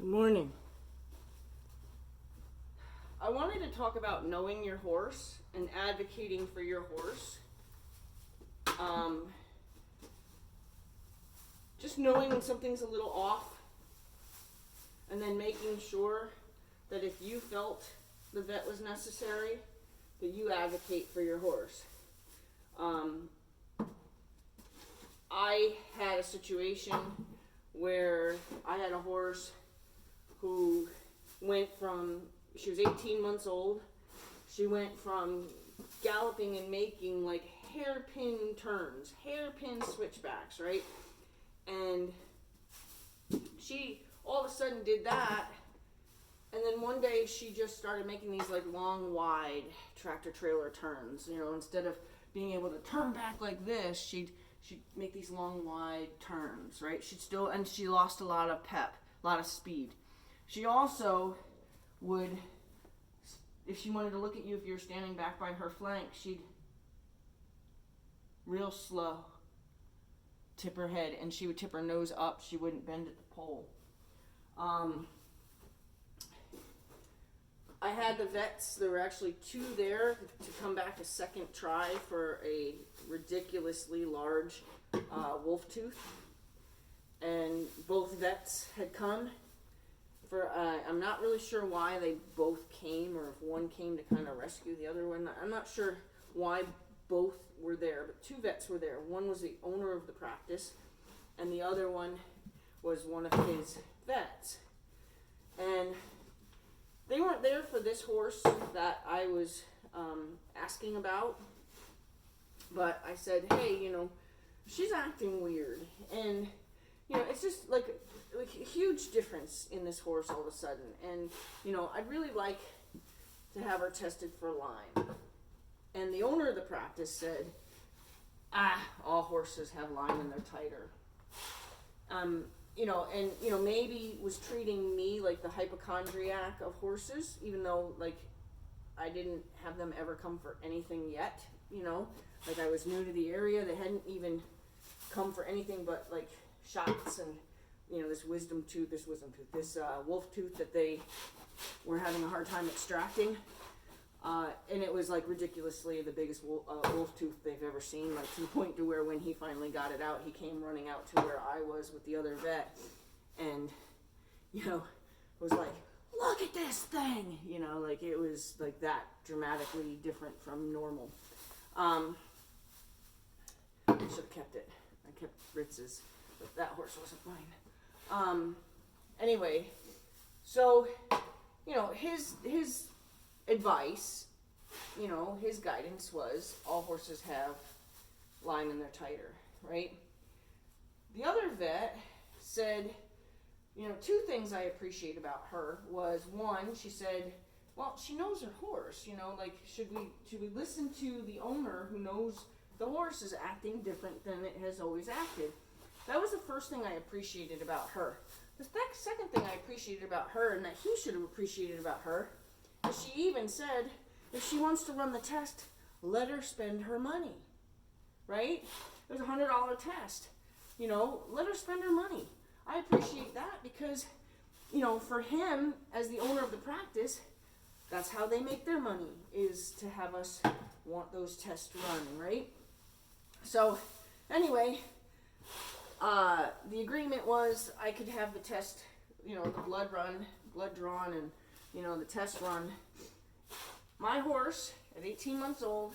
Good morning. I wanted to talk about knowing your horse and advocating for your horse. Just knowing when something's a little off, and then making sure that if you felt the vet was necessary, that you advocate for your horse. I had a situation where I had a horse who went from, she was 18 months old, she went from galloping and making like hairpin turns, hairpin switchbacks, right? And she all of a sudden did that, and then one day she just started making these like long, wide tractor trailer turns. You know, instead of being able to turn back like this, she'd make these long, wide turns, right? And she lost a lot of pep, a lot of speed. She also would, if she wanted to look at you, if you were standing back by her flank, she'd real slow tip her head, and she would tip her nose up. She wouldn't bend at the pole. I had the vets, there were actually two there to come back a second try for a ridiculously large wolf tooth. And both vets had come. I'm not really sure why they both came, or if one came to kind of rescue the other one. I'm not sure why both were there, but two vets were there. One was the owner of the practice, and the other one was one of his vets. And they weren't there for this horse that I was asking about, but I said, hey, she's acting weird, and it's just like a huge difference in this horse all of a sudden. And I'd really like to have her tested for Lyme. And the owner of the practice said, all horses have Lyme and they're tighter. Maybe was treating me like the hypochondriac of horses, even though like I didn't have them ever come for anything yet. Like I was new to the area. They hadn't even come for anything but like shots and this wolf tooth that they were having a hard time extracting, and it was like ridiculously the biggest wolf tooth they've ever seen, like to the point to where when he finally got it out, he came running out to where I was with the other vet, and was like, look at this thing, like it was like that dramatically different from normal. I should have kept it. I kept Ritz's, but that horse wasn't mine. Anyway, so his advice, his guidance was all horses have Lyme and they're tighter, right? The other vet said, two things I appreciate about her was, one, she said, well, she knows her horse, like should we listen to the owner who knows the horse is acting different than it has always acted. That was the first thing I appreciated about her. The second thing I appreciated about her, and that he should have appreciated about her, is she even said, if she wants to run the test, let her spend her money, right? It was a $100 test. Let her spend her money. I appreciate that because, for him, as the owner of the practice, that's how they make their money, is to have us want those tests run, right? So, anyway, the agreement was I could have the test, the blood drawn, and, the test run. My horse, at 18 months old,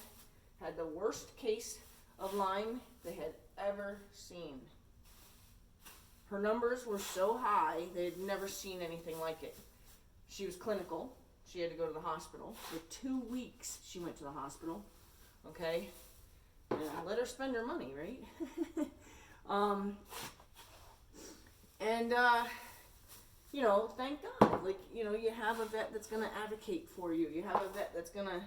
had the worst case of Lyme they had ever seen. Her numbers were so high, they had never seen anything like it. She was clinical. She had to go to the hospital. For 2 weeks, she went to the hospital. Okay? And I let her spend her money, right? Thank God. Like, you have a vet that's going to advocate for you. You have a vet that's going to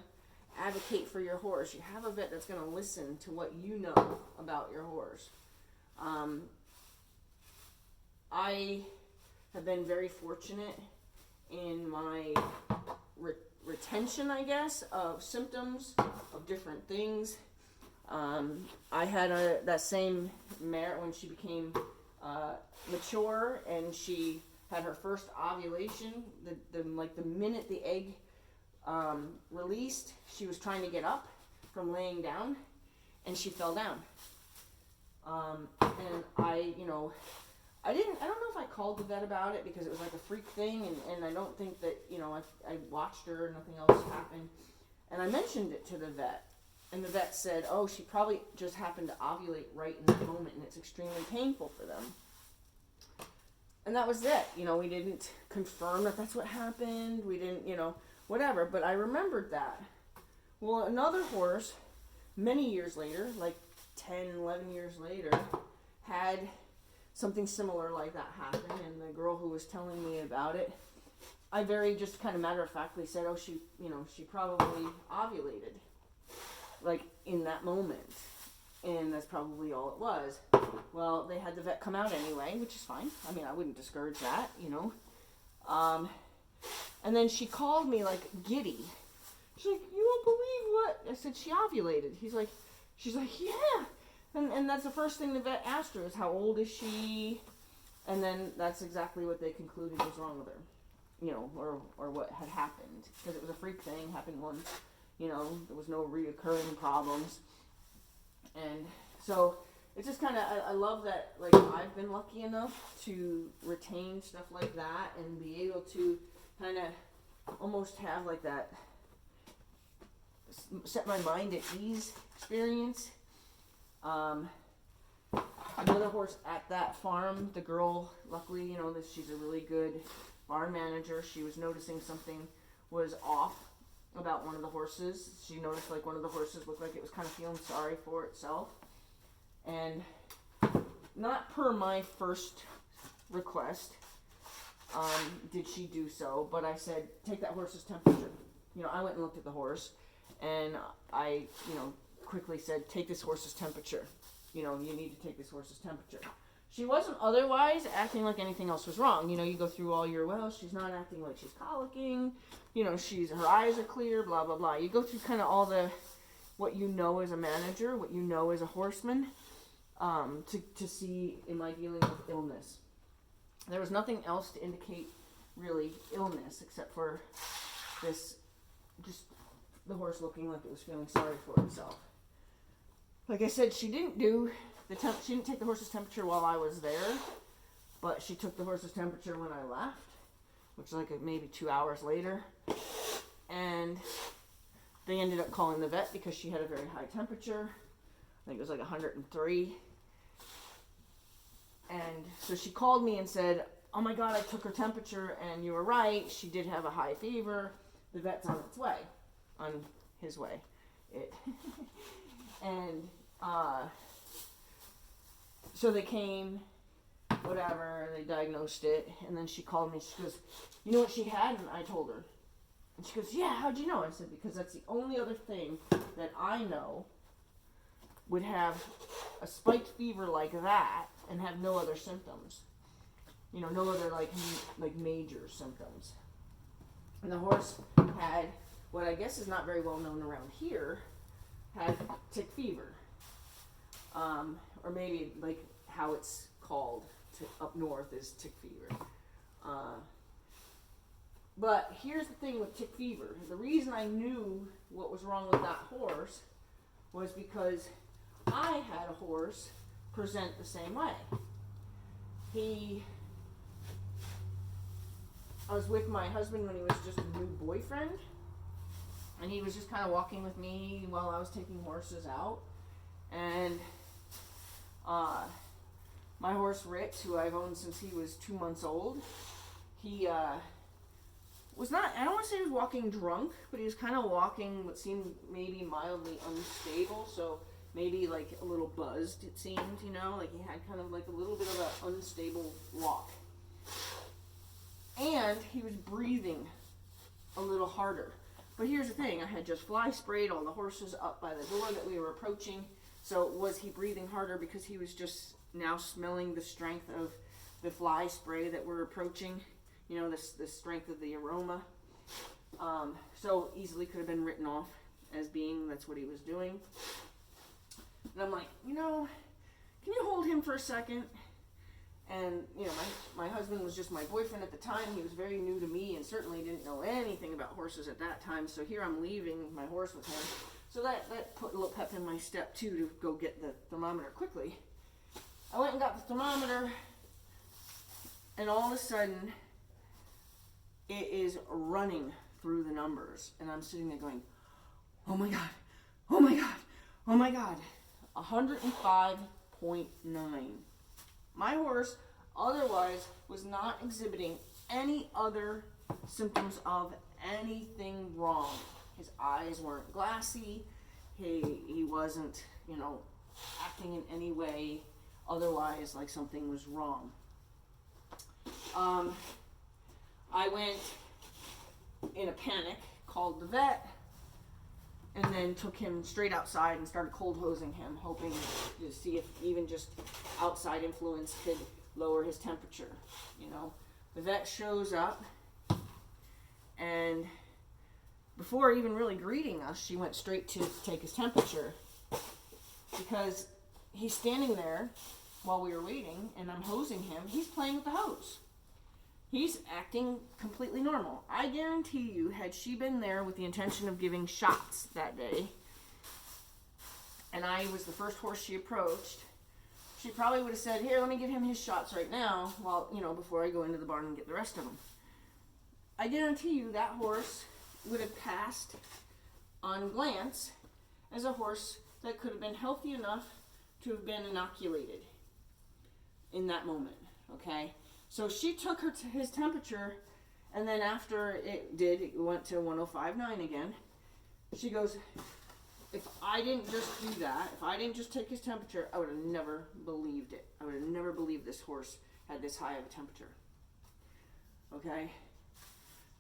advocate for your horse. You have a vet that's going to listen to what you know about your horse. I have been very fortunate in my retention, I guess, of symptoms, of different things. I had that same mare when she became mature, and she had her first ovulation. The minute the egg released, she was trying to get up from laying down, and she fell down. And I don't know if I called the vet about it because it was like a freak thing, and I don't think that, I watched her and nothing else happened. And I mentioned it to the vet, and the vet said, oh, she probably just happened to ovulate right in that moment, and it's extremely painful for them. And that was it. We didn't confirm that that's what happened. We didn't, whatever. But I remembered that. Well, another horse, many years later, like 10, 11 years later, had something similar like that happen. And the girl who was telling me about it, I very just kind of matter-of-factly said, oh, she probably ovulated, like, in that moment. And that's probably all it was. Well, they had the vet come out anyway, which is fine. I mean, I wouldn't discourage that, And then she called me, like, giddy. She's like, you won't believe what? I said, she ovulated. She's like, yeah. And that's the first thing the vet asked her is, how old is she? And then that's exactly what they concluded was wrong with her, or what had happened. Because it was a freak thing, happened once, there was no reoccurring problems. And so it's just kind of, I love that, like, I've been lucky enough to retain stuff like that and be able to kind of almost have, like, that set my mind at ease experience. Another horse at that farm, the girl, luckily, she's a really good barn manager. She was noticing something was off about one of the horses. She noticed, like, one of the horses looked like it was kind of feeling sorry for itself. And not per my first request did she do so, but I said, take that horse's temperature. I went and looked at the horse, and I, quickly said, take this horse's temperature. You need to take this horse's temperature. She wasn't otherwise acting like anything else was wrong. You go through all your, well, she's not acting like she's colicking. Her eyes are clear, blah, blah, blah. You go through kind of all what you know as a manager, what you know as a horseman, to see, am I dealing with illness? There was nothing else to indicate really illness except for this, just the horse looking like it was feeling sorry for itself. Like I said, she didn't she didn't take the horse's temperature while I was there, but she took the horse's temperature when I left, which was like maybe 2 hours later. And they ended up calling the vet because she had a very high temperature. I think it was like 103. And so she called me and said, oh my God, I took her temperature and you were right. She did have a high fever. The vet's on its way. On his way. And so they came, whatever, they diagnosed it. And then she called me. She goes, you know what she had? And I told her. And she goes, yeah, how'd you know? I said, because that's the only other thing that I know would have a spiked fever like that and have no other symptoms. No other like major symptoms. And the horse had what I guess is not very well known around here, had tick fever. Or maybe like how it's called up north is tick fever. But here's the thing with tick fever. The reason I knew what was wrong with that horse was because I had a horse present the same way. I was with my husband when he was just a new boyfriend, and he was just kind of walking with me while I was taking horses out. And my horse Ritz, who I've owned since he was 2 months old, he was not, I don't want to say he was walking drunk, but he was kind of walking what seemed maybe mildly unstable, so maybe like a little buzzed, it seemed, like he had kind of like a little bit of an unstable walk. And he was breathing a little harder. But here's the thing, I had just fly sprayed all the horses up by the door that we were approaching, so was he breathing harder because he was just now smelling the strength of the fly spray that we're approaching? The strength of the aroma. So easily could have been written off as being that's what he was doing. And I'm like, can you hold him for a second? And, you know, my husband was just my boyfriend at the time. He was very new to me and certainly didn't know anything about horses at that time. So here I'm leaving my horse with him. So that put a little pep in my step, too, to go get the thermometer quickly. I went and got the thermometer, and all of a sudden, it is running through the numbers. And I'm sitting there going, oh my God, oh my God, oh my God. 105.9. My horse otherwise was not exhibiting any other symptoms of anything wrong. His eyes weren't glassy. He wasn't, you know, acting in any way otherwise like something was wrong. I went in a panic, called the vet, and then took him straight outside and started cold hosing him, hoping to see if even just outside influence could lower his temperature. You know, the vet shows up, and before even really greeting us, she went straight to take his temperature, because he's standing there while we were waiting, and I'm hosing him. He's playing with the hose. He's acting completely normal. I guarantee you, had she been there with the intention of giving shots that day, and I was the first horse she approached, she probably would have said, here, let me give him his shots right now, while, you know, before I go into the barn and get the rest of them. I guarantee you that horse would have passed on glance as a horse that could have been healthy enough to have been inoculated in that moment, okay? So she took his temperature, and then after it went to 105.9 again. She goes, if I didn't just do that, if I didn't just take his temperature, I would have never believed it. I would have never believed this horse had this high of a temperature. Okay?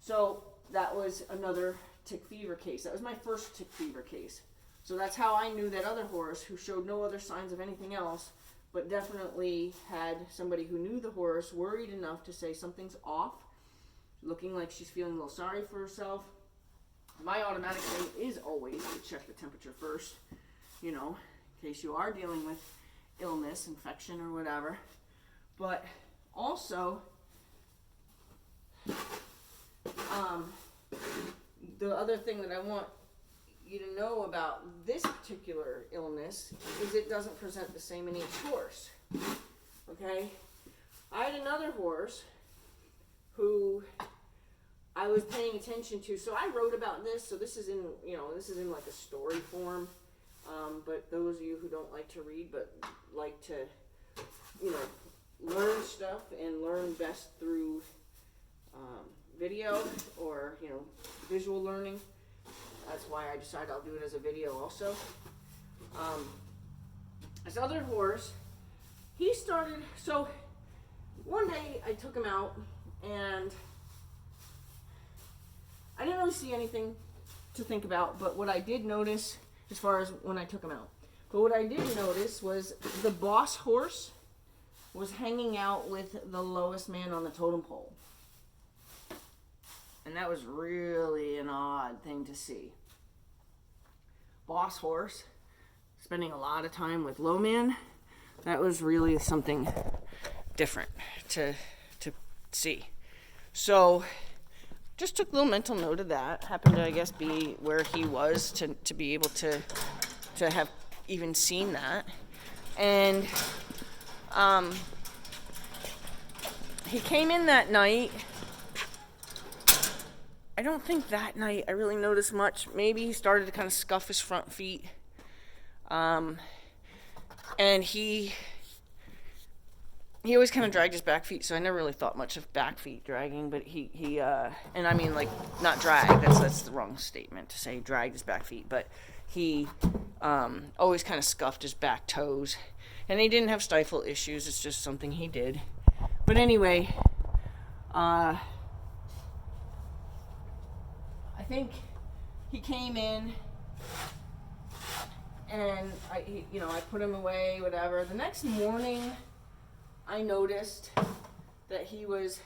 So that was another tick fever case. That was my first tick fever case. So that's how I knew that other horse, who showed no other signs of anything else, but definitely had somebody who knew the horse worried enough to say something's off, looking like she's feeling a little sorry for herself. My automatic thing is always to check the temperature first, you know, in case you are dealing with illness, infection, or whatever. But also, the other thing that I want you to know about this particular illness is it doesn't present the same in each horse. Okay? I had another horse who I was paying attention to. So I wrote about this. So this is in, you know, this is in like a story form. But those of you who don't like to read but like to, you know, learn stuff and learn best through video or, you know, visual learning. That's why I decided I'll do it as a video also. This other horse, he started, so one day I took him out and I didn't really see anything to think about, but what I did notice as far as when I took him out, but what I did notice was the boss horse was hanging out with the lowest man on the totem pole. And that was really an odd thing to see. Boss horse spending a lot of time with low man, that was really something different to see. So just took a little mental note of that. Happened to, I guess, be where he was to be able to have even seen that. And he came in that night. I don't think that night I really noticed much. Maybe he started to kind of scuff his front feet. And he always kind of dragged his back feet, so I never really thought much of back feet dragging, but he and I mean, like, not drag, that's the wrong statement to say dragged his back feet, but he always kind of scuffed his back toes. And he didn't have stifle issues, it's just something he did. But anyway, I think he came in and I put him away, whatever. The next morning, I noticed that he was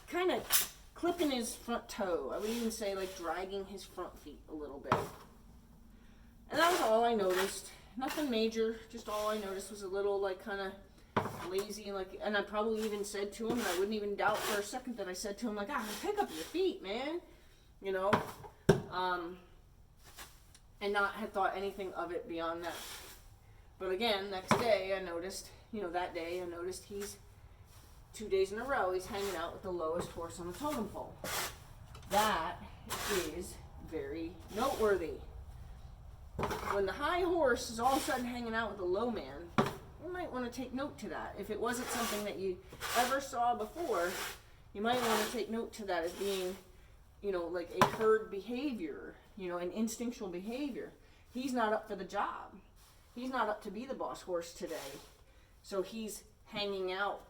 kind of clipping his front toe. I would even say like dragging his front feet a little bit. And that was all I noticed. Nothing major, just all I noticed was a little like kind of lazy, and like, and I probably even said to him, and I wouldn't even doubt for a second that I said to him, like, pick up your feet, man, you know, and not had thought anything of it beyond that. But again, next day I noticed, that day I noticed he's 2 days in a row he's hanging out with the lowest horse on the totem pole. That is very noteworthy. When the high horse is all of a sudden hanging out with the low man, you might want to take note to that. If it wasn't something that you ever saw before, you might want to take note to that as being, like a herd behavior, an instinctual behavior. He's not up for the job. He's not up to be the boss horse today. So he's hanging out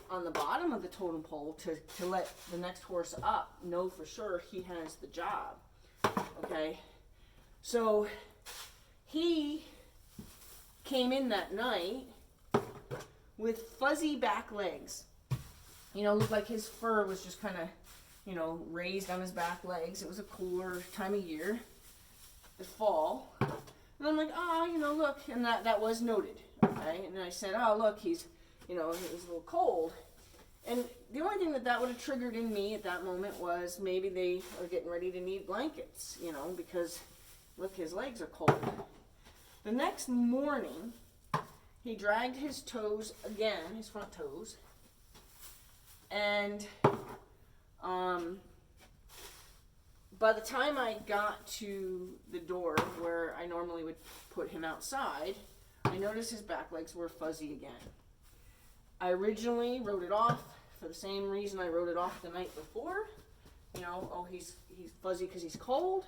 on the bottom of the totem pole to let the next horse up know for sure he has the job. Okay? So he came in that night with fuzzy back legs. Looked like his fur was just kind of, raised on his back legs. It was a cooler time of year, the fall. And I'm like, look, and that was noted, okay? And I said, look, he's a little cold. And the only thing that would have triggered in me at that moment was maybe they are getting ready to need blankets, because, look, his legs are cold. The next morning, he dragged his toes again, his front toes, and by the time I got to the door where I normally would put him outside, I noticed his back legs were fuzzy again. I originally wrote it off for the same reason I wrote it off the night before. He's fuzzy because he's cold.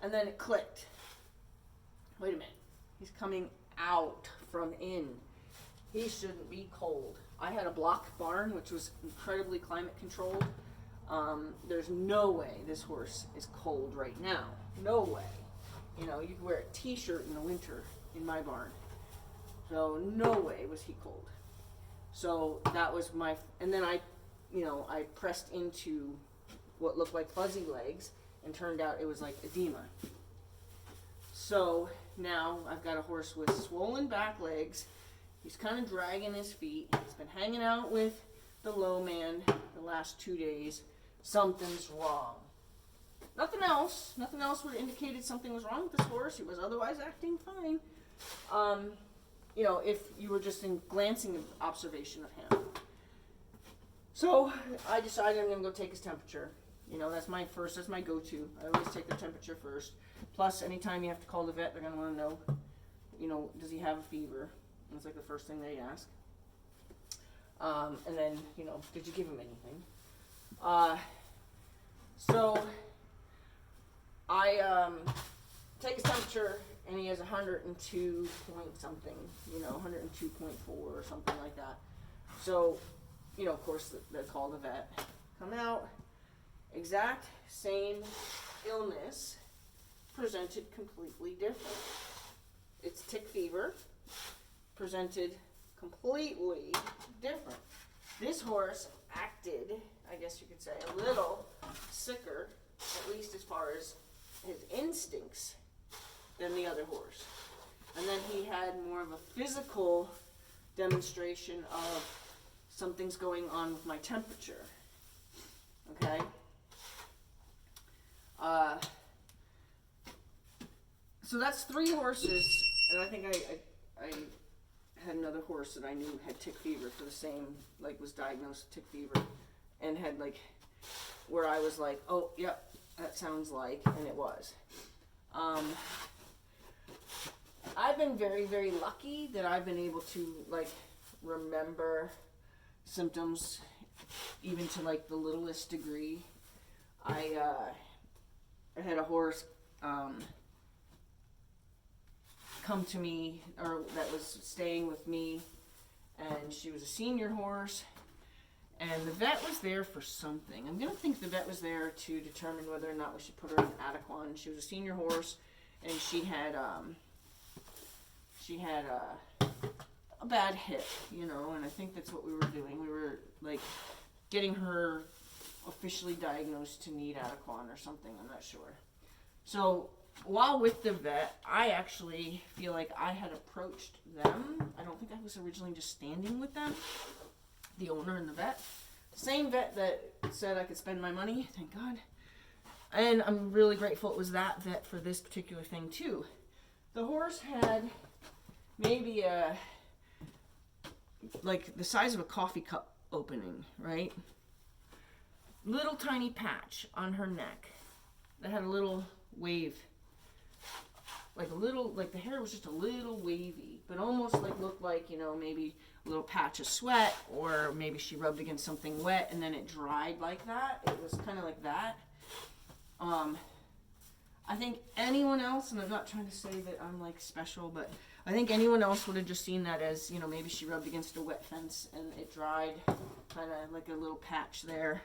And then it clicked. Wait a minute. He's coming out from in. He shouldn't be cold. I had a block barn, which was incredibly climate controlled. There's no way this horse is cold right now. No way. You could wear a t-shirt in the winter in my barn. So no way was he cold. So that was and then I pressed into what looked like fuzzy legs, and turned out it was like edema. So now I've got a horse with swollen back legs. He's kind of dragging his feet. He's been hanging out with the low man the last 2 days. Something's wrong. Nothing else would have indicated something was wrong with this horse. He was otherwise acting fine. If you were just in glancing observation of him. So I decided I'm going to go take his temperature. That's my go-to. I always take the temperature first. Plus, anytime you have to call the vet, they're going to want to know, does he have a fever? And it's like the first thing they ask. And then, did you give him anything? So I take his temperature, and he has 102 point something, 102.4 or something like that. So, of course, they call the vet. Come out, exact same illness, presented completely different. It's tick fever, presented completely different. This horse acted, I guess you could say, a little sicker, at least as far as his instincts, than the other horse. And then he had more of a physical demonstration of something's going on with my temperature. Okay? So that's 3 horses, and I think I had another horse that I knew had tick fever for the same, was diagnosed with tick fever, and had where I was like, oh, yep, that sounds like, and it was. I've been very, very lucky that I've been able to remember symptoms even to the littlest degree. I had a horse come to me, or that was staying with me, and she was a senior horse, and the vet was there for something. I'm gonna think the vet was there to determine whether or not we should put her in Adequan. She was a senior horse, and she had a bad hip, and I think that's what we were doing. We were getting her officially diagnosed to need Adequan or something. I'm not sure. So while with the vet, I actually feel like I had approached them. I don't think I was originally just standing with them, the owner and the vet. Same vet that said I could spend my money, thank God. And I'm really grateful it was that vet for this particular thing too. The horse had maybe like the size of a coffee cup opening, right? Little tiny patch on her neck that had a little wave. Like the hair was just a little wavy, but almost like looked like, maybe a little patch of sweat, or maybe she rubbed against something wet and then it dried like that. It was kind of like that. I think anyone else, and I'm not trying to say that I'm like special, but I think anyone else would have just seen that as, maybe she rubbed against a wet fence and it dried, kind of like a little patch there.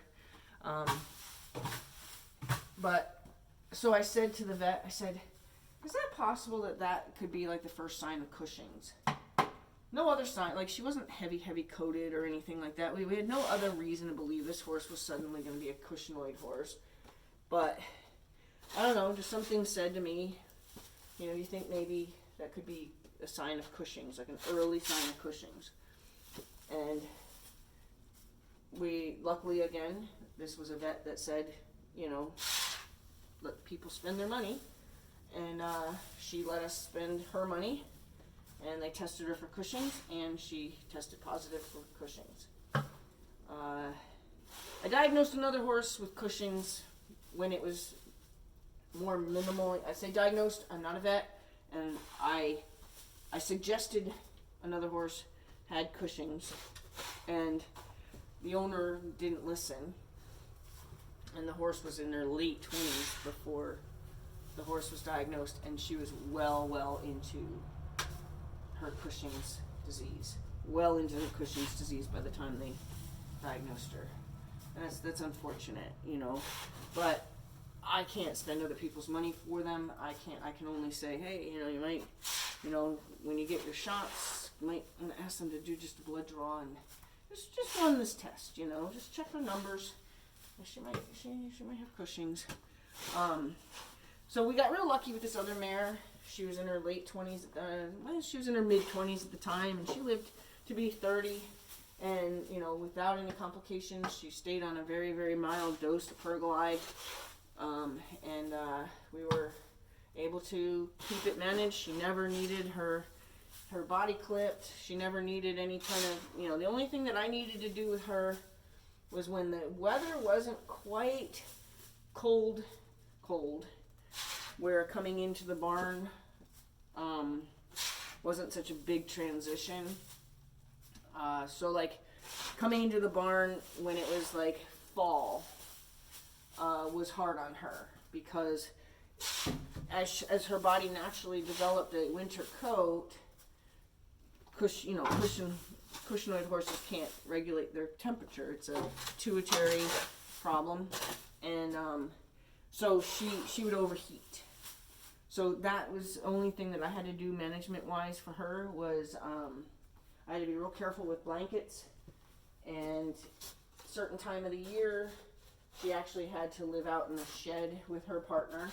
But so I said to the vet, I said, is that possible that could be like the first sign of Cushing's? No other sign, like she wasn't heavy coated or anything like that. We had no other reason to believe this horse was suddenly going to be a Cushingoid horse. But I don't know, just something said to me, you think maybe that could be a sign of Cushing's, like an early sign of Cushing's. And luckily again, this was a vet that said, let people spend their money. And she let us spend her money, and they tested her for Cushing's, and she tested positive for Cushing's. I diagnosed another horse with Cushing's when it was more minimal. I say diagnosed, I'm not a vet, and I suggested another horse had Cushing's, and the owner didn't listen, and the horse was in their late 20s before the horse was diagnosed, and she was well into her Cushing's disease. Well into the Cushing's disease by the time they diagnosed her. And that's unfortunate, But I can't spend other people's money for them. I can only say, hey, you might, when you get your shots, you might ask them to do just a blood draw and just run this test, just check her numbers. She might have Cushing's. So we got real lucky with this other mare. She was in her late 20s. She was in her mid 20s at the time, and she lived to be 30. And without any complications, she stayed on a very, very mild dose of Pergolide, and we were able to keep it managed. She never needed her body clipped. She never needed any kind of the only thing that I needed to do with her was when the weather wasn't quite cold, where coming into the barn wasn't such a big transition. So like coming into the barn when it was like fall was hard on her, because as her body naturally developed a winter coat, Cushingoid horses can't regulate their temperature. It's a pituitary problem, and so she would overheat. So that was the only thing that I had to do management-wise for her was I had to be real careful with blankets, and certain time of the year, she actually had to live out in the shed with her partner.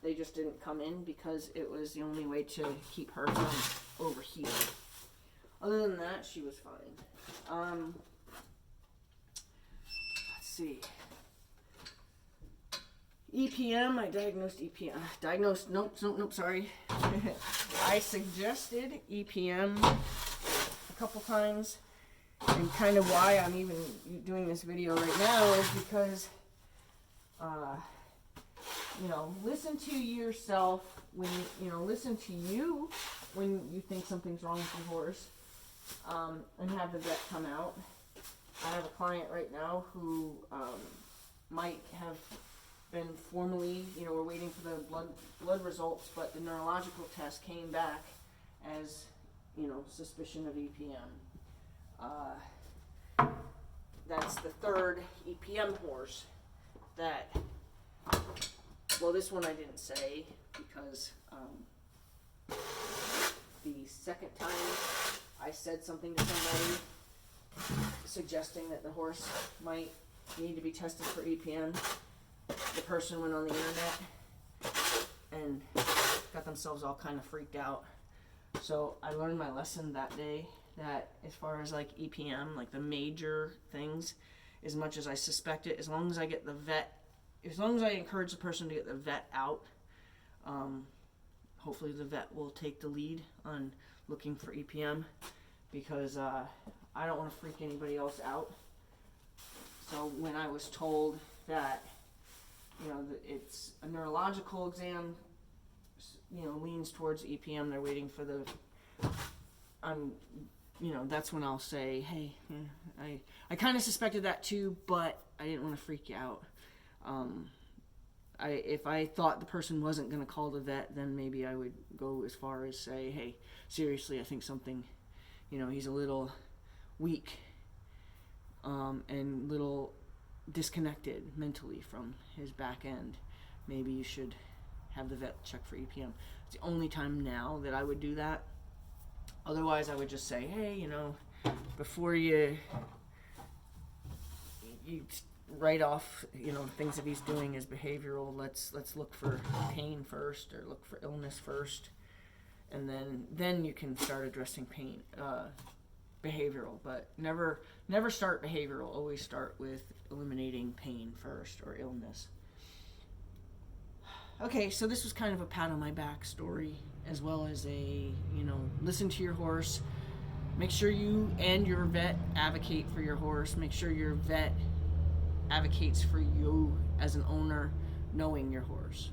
They just didn't come in because it was the only way to keep her from overheating. Other than that, she was fine. Let's see. EPM, I diagnosed EPM. Nope, sorry. I suggested EPM a couple times, and kind of why I'm even doing this video right now is because, listen to yourself when, listen to you when you think something's wrong with your horse, and have the vet come out. I have a client right now who might have been formally, we're waiting for the blood results, but the neurological test came back as, suspicion of EPM. That's the third EPM horse that, well, this one I didn't say because the second time I said something to somebody suggesting that the horse might need to be tested for EPM, the person went on the internet and got themselves all kind of freaked out. So I learned my lesson that day, that as far as like EPM, like the major things, as much as I suspect it, as long as I get the vet, as long as I encourage the person to get the vet out, hopefully the vet will take the lead on looking for EPM, because I don't want to freak anybody else out. So when I was told that, you know, it's a neurological exam, you know, leans towards EPM, they're waiting for the, you know, that's when I'll say, hey, I kind of suspected that too, but I didn't want to freak you out. If I thought the person wasn't going to call the vet, then maybe I would go as far as say, hey, seriously, I think something, you know, he's a little weak, and little disconnected mentally from his back end. Maybe you should have the vet check for EPM. It's the only time now that I would do that. Otherwise, I would just say, hey, you know, before you write off, you know, things that he's doing as behavioral, let's look for pain first, or look for illness first, and then you can start addressing pain, behavioral. But never start behavioral. Always start with eliminating pain first, or illness. Okay, so this was kind of a pat on my back story, as well as a, you know, listen to your horse. Make sure you and your vet advocate for your horse. Make sure your vet advocates for you as an owner, knowing your horse.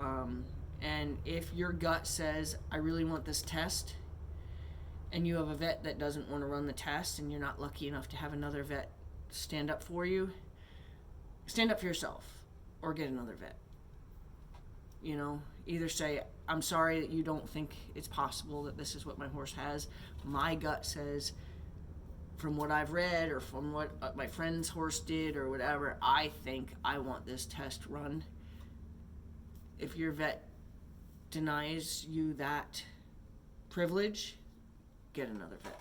And if your gut says, I really want this test, and you have a vet that doesn't want to run the test, and you're not lucky enough to have another vet stand up for you, stand up for yourself, or get another vet. You know, either say, I'm sorry that you don't think it's possible that this is what my horse has. My gut says, from what I've read, or from what my friend's horse did, or whatever, I think I want this test run. If your vet denies you that privilege, get another vet.